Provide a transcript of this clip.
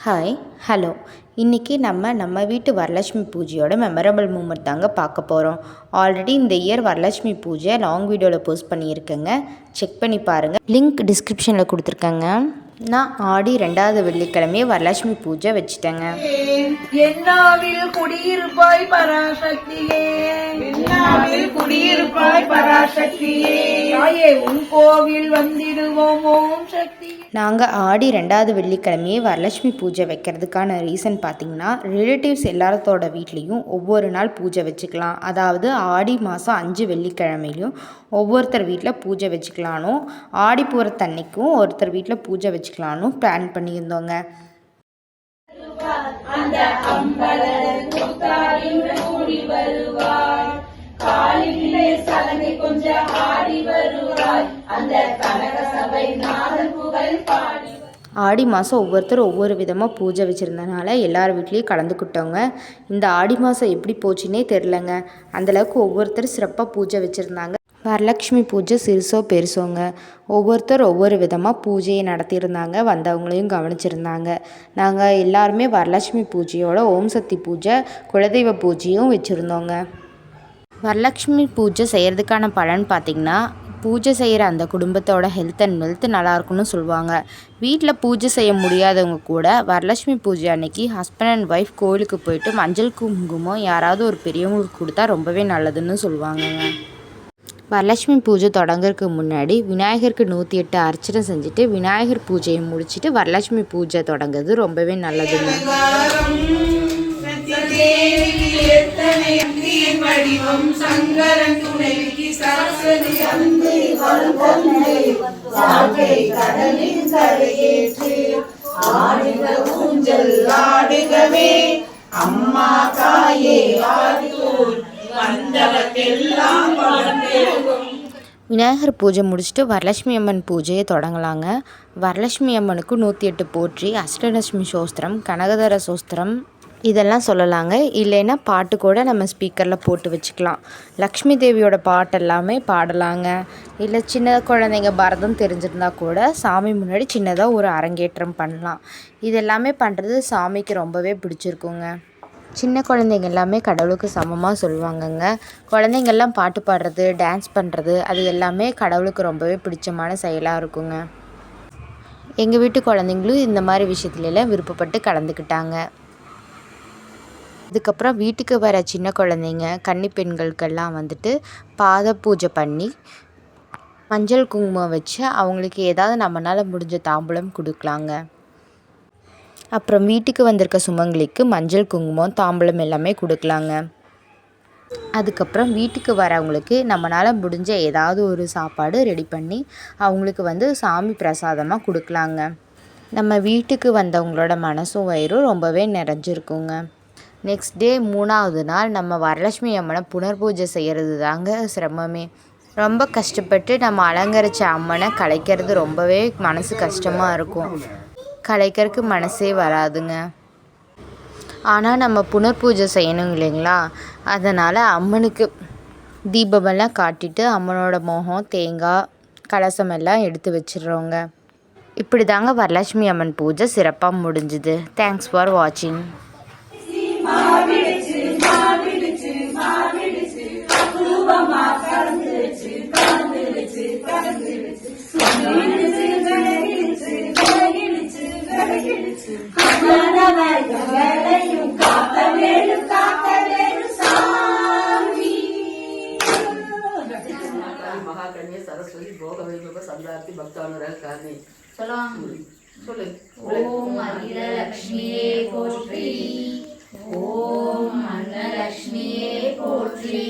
Hi hello இன்றைக்கி நம்ம வீட்டு வரலட்சுமி பூஜையோட மெமரபிள் மூமெண்ட் தாங்க பார்க்க போகிறோம். ஆல்ரெடி இந்த இயர் வரலட்சுமி பூஜை லாங் வீடியோவில் போஸ்ட் பண்ணியிருக்கேங்க, செக் பண்ணி பாருங்கள். லிங்க் டிஸ்கிரிப்ஷனில் கொடுத்துருக்கேங்க. நான் ஆடி 2வது வெள்ளிக்கிழமையே வரலட்சுமி பூஜை வச்சுட்டேங்க. என்னாவில் குடியிருப்பாய் பராசக்தியே, என்னாவில் குடியிருப்பாய் பராசக்தியே, தாயே உன் கோவில் வந்திடுவோம் ஓம் சக்தி. நாங்கள் ஆடி 2வது வெள்ளிக்கிழமையே வரலட்சுமி பூஜை வைக்கிறதுக்கான ரீசன் பார்த்திங்கன்னா, ரிலேட்டிவ்ஸ் எல்லாத்தோட வீட்லேயும் ஒவ்வொரு நாள் பூஜை வச்சுக்கலாம். அதாவது ஆடி மாதம் 5 வெள்ளிக்கிழமையிலையும் ஒவ்வொருத்தர் வீட்டில் பூஜை வச்சுக்கலானும், ஆடி பூரத்தன்னைக்கும் ஒருத்தர் வீட்டில் பூஜை வச்சுக்கலான்னு பிளான் பண்ணியிருந்தோங்க. ஆடி மாதம் ஒவ்வொருத்தர் ஒவ்வொரு விதமாக பூஜை வச்சுருந்தனால எல்லார் வீட்லேயும் கலந்துக்கிட்டோங்க. இந்த ஆடி மாதம் எப்படி போச்சுன்னே தெரிலங்க. அந்தளவுக்கு ஒவ்வொருத்தர் சிறப்பாக பூஜை வச்சுருந்தாங்க. வரலட்சுமி பூஜை சிறுசோ பெருசோங்க, ஒவ்வொருத்தர் ஒவ்வொரு விதமாக பூஜையை நடத்தியிருந்தாங்க, வந்தவங்களையும் கவனிச்சிருந்தாங்க. நாங்கள் எல்லாருமே வரலட்சுமி பூஜையோட ஓம் சக்தி பூஜை, குலதெய்வ பூஜையும் வச்சுருந்தோங்க. வரலட்சுமி பூஜை செய்கிறதுக்கான பலன் பார்த்திங்கன்னா, பூஜை செய்கிற அந்த குடும்பத்தோட ஹெல்த் அண்ட் வெல்த் நல்லாயிருக்குன்னு சொல்லுவாங்க. வீட்டில் பூஜை செய்ய முடியாதவங்க கூட வரலட்சுமி பூஜை அன்னைக்கு ஹஸ்பண்ட் அண்ட் ஒய்ஃப் கோயிலுக்கு போயிட்டு மஞ்சள் குங்குமம் யாராவது ஒரு பெரியவங்களுக்கு கொடுத்தா ரொம்பவே நல்லதுன்னு சொல்லுவாங்கங்க. வரலட்சுமி பூஜை தொடங்குறதுக்கு முன்னாடி விநாயகருக்கு 108 அர்ச்சனை செஞ்சுட்டு விநாயகர் பூஜையை முடிச்சுட்டு வரலட்சுமி பூஜை தொடங்குறது ரொம்பவே நல்லதுங்க. அம்மா தாயே விநாயகர் பூஜை முடிச்சுட்டு வரலட்சுமி அம்மன் பூஜையை தொடங்கலாங்க. வரலட்சுமி அம்மனுக்கு 108 போற்றி, அஷ்டலட்சுமி சோஸ்திரம், கனகதர சோஸ்திரம் இதெல்லாம் சொல்லலாங்க. இல்லைன்னா பாட்டு கூட நம்ம ஸ்பீக்கரில் போட்டு வச்சுக்கலாம். லக்ஷ்மி தேவியோட பாட்டு எல்லாமே பாடலாங்க. இல்லை சின்ன குழந்தைங்க பரதம் தெரிஞ்சிருந்தா கூட சாமி முன்னாடி சின்னதாக ஒரு அரங்கேற்றம் பண்ணலாம். இது எல்லாமே பண்ணுறது சாமிக்கு ரொம்பவே பிடிச்சிருக்குங்க. சின்ன குழந்தைங்க எல்லாமே கடவுளுக்கு சமமாக சொல்லுவாங்கங்க. குழந்தைங்கள்லாம் பாட்டு பாடுறது, டான்ஸ் பண்ணுறது அது எல்லாமே கடவுளுக்கு ரொம்பவே பிடிச்சமான செயலாக இருக்குங்க. எங்கள் வீட்டு குழந்தைங்களும் இந்த மாதிரி விஷயத்துலலாம் விருப்பப்பட்டு கலந்துக்கிட்டாங்க. அதுக்கப்புறம் வீட்டுக்கு வர சின்ன குழந்தைங்க கன்னி பெண்களுக்கெல்லாம் வந்துட்டு பாத பூஜை பண்ணி மஞ்சள் குங்குமம் வச்சு அவங்களுக்கு ஏதாவது நம்மளால் முடிஞ்ச தாம்பூலம் கொடுக்கலாங்க. அப்புறம் வீட்டுக்கு வந்திருக்க சுமங்கலிக்கு மஞ்சள் குங்குமம் தாம்பூலம் எல்லாமே கொடுக்கலாங்க. அதுக்கப்புறம் வீட்டுக்கு வரவங்களுக்கு நம்மளால் முடிஞ்ச ஏதாவது ஒரு சாப்பாடு ரெடி பண்ணி அவங்களுக்கு சாமி பிரசாதமாக கொடுக்கலாங்க. நம்ம வீட்டுக்கு வந்தவங்களோட மனசும் வயிறும் ரொம்பவே நிறைஞ்சிருக்குங்க. நெக்ஸ்ட் டே 3வது நாள் நம்ம வரலட்சுமி அம்மனை புனர்பூஜை செய்கிறது தாங்க சிரமமே. ரொம்ப கஷ்டப்பட்டு நம்ம அலங்கரித்த அம்மனை கலைக்கிறது ரொம்பவே மனசு கஷ்டமாக இருக்கும். கலைக்கிறதுக்கு மனசே வராதுங்க. ஆனால் நம்ம புனர்பூஜை செய்யணும் இல்லைங்களா, அதனால் அம்மனுக்கு தீபமெல்லாம் காட்டிட்டு அம்மனோட மோகம், தேங்காய், கலசம் எல்லாம் எடுத்து வச்சிடுறோங்க. இப்படி தாங்க வரலட்சுமி அம்மன் பூஜை சிறப்பாக முடிஞ்சுது. தேங்க்ஸ் ஃபார் வாட்சிங். महाकन्या सरस्वती भोग वैभव संदार्ति भक्तानुराग कारणी सलाम சொல்லு. ஓம் அகிலலக்ஷ்மியே போற்றி, ஓம் அன்னலக்ஷ்மியே போற்றி,